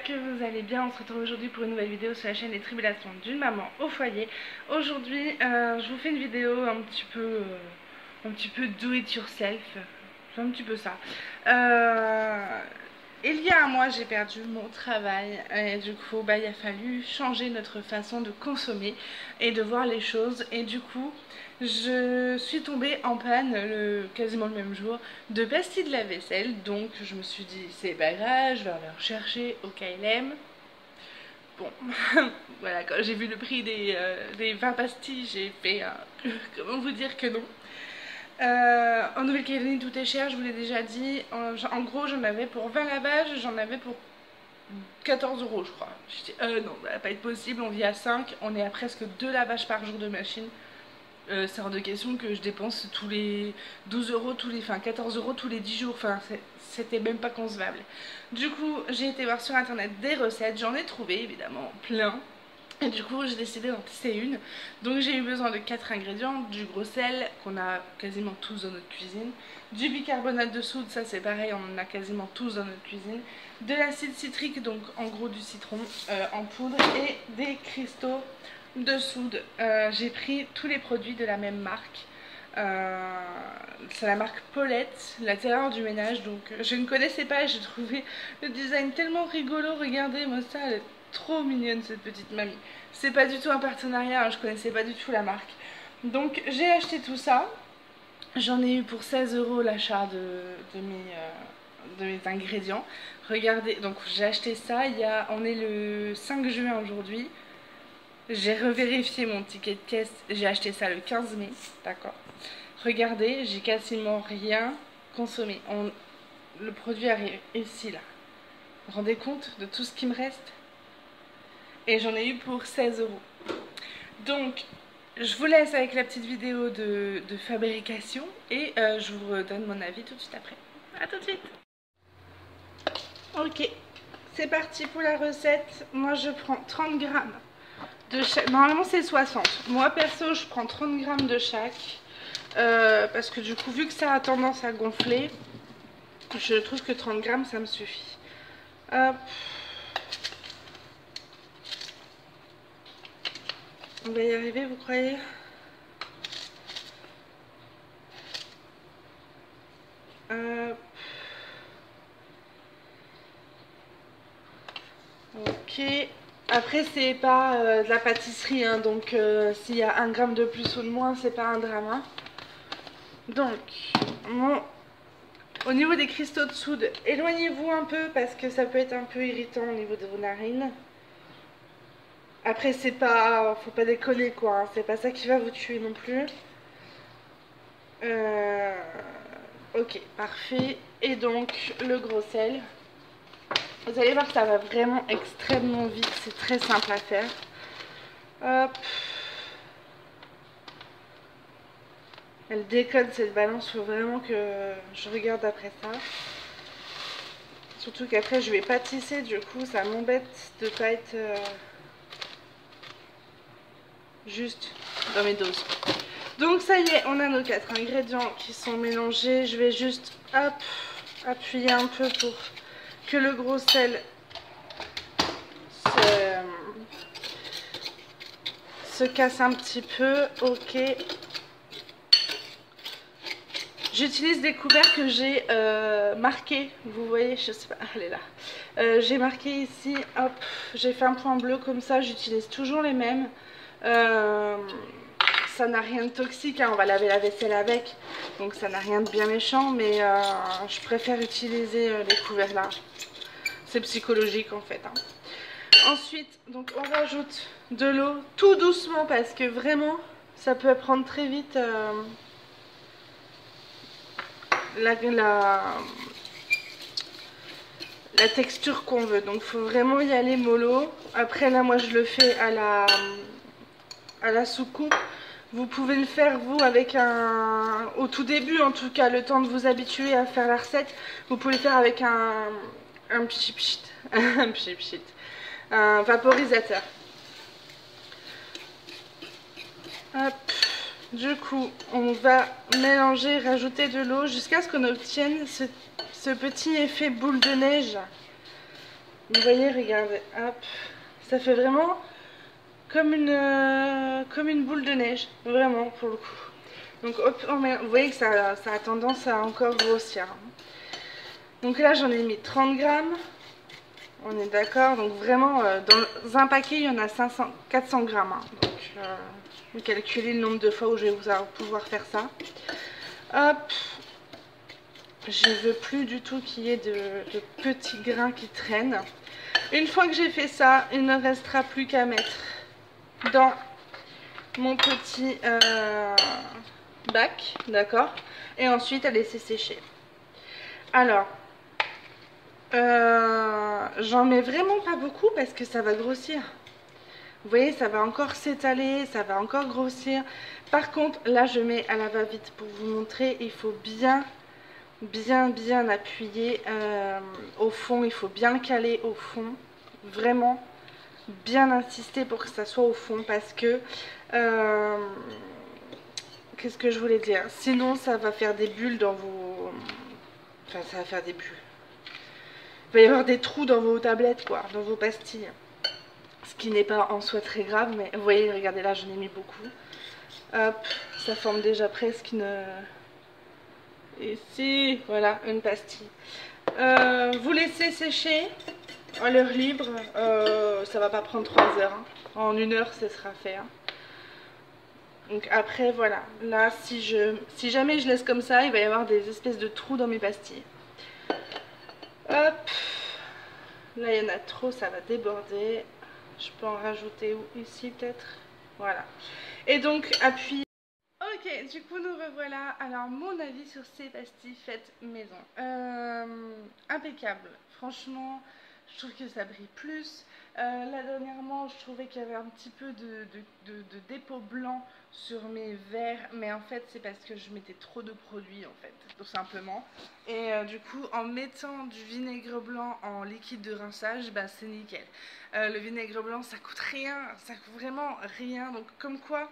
que vous allez bien. On se retrouve aujourd'hui pour une nouvelle vidéo sur la chaîne des tribulations d'une maman au foyer. Aujourd'hui je vous fais une vidéo un petit peu do it yourself. C'est un petit peu ça. Il y a un mois j'ai perdu mon travail et du coup il a fallu changer notre façon de consommer et de voir les choses, et du coup je suis tombée en panne quasiment le même jour de pastilles de lave-vaisselle. Donc je me suis dit c'est pas grave, je vais aller en chercher au KLM. Bon, voilà, quand j'ai vu le prix des 20 pastilles, j'ai fait comment vous dire que non. En Nouvelle-Calédonie tout est cher, je vous l'ai déjà dit. En gros j'en avais pour 20 lavages, j'en avais pour 14 € je crois. Je dis non, ça va pas être possible, on vit à 5, on est à presque 2 lavages par jour de machine. C'est hors de question que je dépense tous les 12 € enfin 14 € tous les 10 jours, enfin c'était même pas concevable. Du coup j'ai été voir sur internet des recettes, j'en ai trouvé évidemment plein. Et du coup j'ai décidé d'en tester une. Donc j'ai eu besoin de 4 ingrédients: du gros sel qu'on a quasiment tous dans notre cuisine, du bicarbonate de soude, ça c'est pareil, on en a quasiment tous dans notre cuisine, de l'acide citrique, donc en gros du citron en poudre, et des cristaux de soude. J'ai pris tous les produits de la même marque. C'est la marque Paulette, la terreur du ménage. Donc je ne connaissais pas, j'ai trouvé le design tellement rigolo. Regardez moi ça, elle est trop mignonne cette petite mamie. C'est pas du tout un partenariat, hein, je connaissais pas du tout la marque. Donc j'ai acheté tout ça. J'en ai eu pour 16 € l'achat de mes ingrédients. Regardez, donc j'ai acheté ça, on est le 5 juin aujourd'hui. J'ai revérifié mon ticket de caisse, j'ai acheté ça le 15 mai, d'accord. Regardez, j'ai quasiment rien consommé. Le produit arrive ici, là. Vous vous rendez compte de tout ce qui me reste? Et j'en ai eu pour 16 €. Donc, je vous laisse avec la petite vidéo de fabrication et je vous donne mon avis tout de suite après. A tout de suite. Ok, c'est parti pour la recette. Moi, je prends 30 grammes. Normalement c'est 60. Moi perso je prends 30 grammes de chaque parce que du coup vu que ça a tendance à gonfler, je trouve que 30 grammes ça me suffit. Hop. On va y arriver, vous croyez? Hop. Ok. Après c'est pas de la pâtisserie, hein, donc s'il y a 1 gramme de plus ou de moins c'est pas un drame. Donc au niveau des cristaux de soude, éloignez-vous un peu parce que ça peut être un peu irritant au niveau de vos narines. Après c'est pas, faut pas déconner quoi, hein, c'est pas ça qui va vous tuer non plus. Ok, parfait. Et donc le gros sel. Vous allez voir que ça va vraiment extrêmement vite, c'est très simple à faire. Hop. Elle déconne cette balance, faut vraiment que je regarde après ça. Surtout qu'après je vais pâtisser, du coup ça m'embête de pas être juste dans mes doses. Donc ça y est, on a nos 4 ingrédients qui sont mélangés. Je vais juste hop, appuyer un peu pour que le gros sel se casse un petit peu. Ok. J'utilise des couverts que j'ai marqués. Vous voyez, je sais pas, elle est là. J'ai marqué ici, hop, j'ai fait un point bleu comme ça. J'utilise toujours les mêmes. Ça n'a rien de toxique, hein, on va laver la vaisselle avec. Donc ça n'a rien de bien méchant, mais je préfère utiliser les couverts là. C'est psychologique en fait. Hein. Ensuite, donc on rajoute de l'eau tout doucement parce que vraiment ça peut prendre très vite la texture qu'on veut. Donc il faut vraiment y aller mollo. Après là moi je le fais à la soucoupe. Vous pouvez le faire vous avec au tout début en tout cas, le temps de vous habituer à faire la recette. Vous pouvez le faire avec un pchit un vaporisateur. Hop. Du coup on va mélanger, rajouter de l'eau jusqu'à ce qu'on obtienne ce petit effet boule de neige. Vous voyez, regardez, hop, ça fait vraiment comme une boule de neige, vraiment pour le coup. Donc hop, vous voyez que ça a tendance à encore grossir. Donc là j'en ai mis 30 grammes, on est d'accord. Donc vraiment dans un paquet il y en a 400 grammes. Hein. Donc vous calculez le nombre de fois où je vais pouvoir faire ça. Hop, je veux plus du tout qu'il y ait de petits grains qui traînent. Une fois que j'ai fait ça, il ne restera plus qu'à mettre dans mon petit bac, d'accord, et ensuite à laisser sécher. Alors, j'en mets vraiment pas beaucoup parce que ça va grossir. Vous voyez, ça va encore s'étaler, ça va encore grossir. Par contre, là, je mets à la va-vite pour vous montrer. Il faut bien appuyer au fond. Il faut bien le caler au fond. Vraiment bien insister pour que ça soit au fond parce que qu'est-ce que je voulais dire, sinon ça va faire des bulles dans vos, enfin ça va faire des bulles, il va y avoir des trous dans vos tablettes quoi, dans vos pastilles, ce qui n'est pas en soi très grave, mais vous voyez, regardez là, j'en ai mis beaucoup. Hop, ça forme déjà presque une, ici, voilà, une pastille. Vous laissez sécher à l'heure libre, ça va pas prendre 3 heures, hein. En 1 heure ça sera fait. Hein. Donc après voilà, là si jamais je laisse comme ça, il va y avoir des espèces de trous dans mes pastilles. Hop, là il y en a trop, ça va déborder. Je peux en rajouter ici peut-être. Voilà. Et donc appuie. Ok, du coup nous revoilà. Alors mon avis sur ces pastilles faites maison. Impeccable. Franchement, je trouve que ça brille plus. Là dernièrement, je trouvais qu'il y avait un petit peu de dépôt blanc sur mes verres. Mais en fait, c'est parce que je mettais trop de produits en fait, tout simplement. Et du coup, en mettant du vinaigre blanc en liquide de rinçage, bah, c'est nickel. Le vinaigre blanc, ça coûte rien. Ça coûte vraiment rien. Donc comme quoi...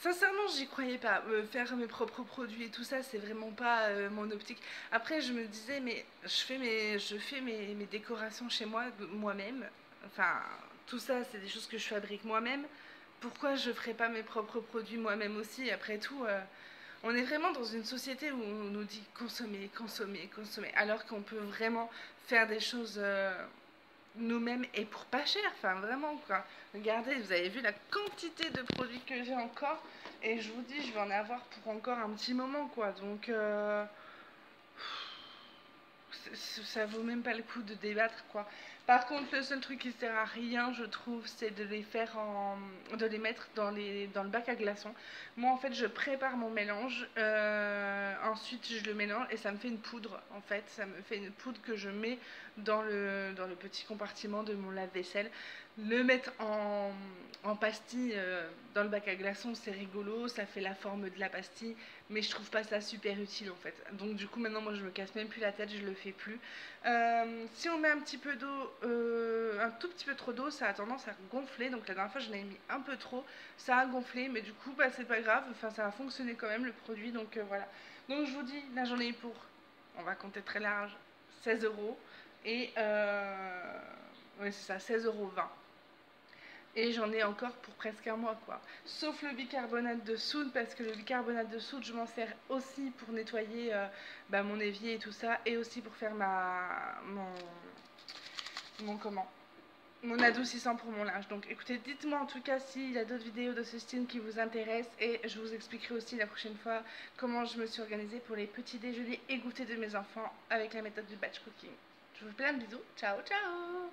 Sincèrement, j'y croyais pas. Faire mes propres produits et tout ça, c'est vraiment pas mon optique. Après, je me disais, mais je fais mes décorations chez moi, moi-même. Enfin, tout ça, c'est des choses que je fabrique moi-même. Pourquoi je ferais pas mes propres produits moi-même aussi? Après tout, on est vraiment dans une société où on nous dit consommer, consommer, consommer. Alors qu'on peut vraiment faire des choses nous-mêmes et pour pas cher, enfin vraiment quoi. Regardez, vous avez vu la quantité de produits que j'ai encore et je vous dis, je vais en avoir pour encore un petit moment quoi. Donc ça vaut même pas le coup de débattre quoi. Par contre, le seul truc qui sert à rien, je trouve, c'est de les faire de les mettre dans le bac à glaçons. Moi, en fait, je prépare mon mélange, ensuite je le mélange et ça me fait une poudre. En fait, ça me fait une poudre que je mets dans le petit compartiment de mon lave-vaisselle. Le mettre en pastille dans le bac à glaçons, c'est rigolo, ça fait la forme de la pastille, mais je trouve pas ça super utile en fait. Donc du coup maintenant moi je me casse même plus la tête, je le fais plus. Si on met un petit peu d'eau, un tout petit peu trop d'eau, ça a tendance à gonfler. Donc la dernière fois j'en avais mis un peu trop, ça a gonflé, mais du coup bah, c'est pas grave, enfin ça a fonctionné quand même le produit, donc voilà. Donc je vous dis, là j'en ai eu pour, on va compter très large, 16 euros. Et ouais c'est ça, 16,20 €. Et j'en ai encore pour presque un mois quoi. Sauf le bicarbonate de soude, parce que le bicarbonate de soude je m'en sers aussi pour nettoyer mon évier et tout ça, et aussi pour faire mon adoucissant pour mon linge. Donc écoutez, dites-moi en tout cas s'il y a d'autres vidéos de ce style qui vous intéressent, et je vous expliquerai aussi la prochaine fois comment je me suis organisée pour les petits déjeuners et goûters de mes enfants avec la méthode du batch cooking. Je vous fais plein de bisous, ciao ciao.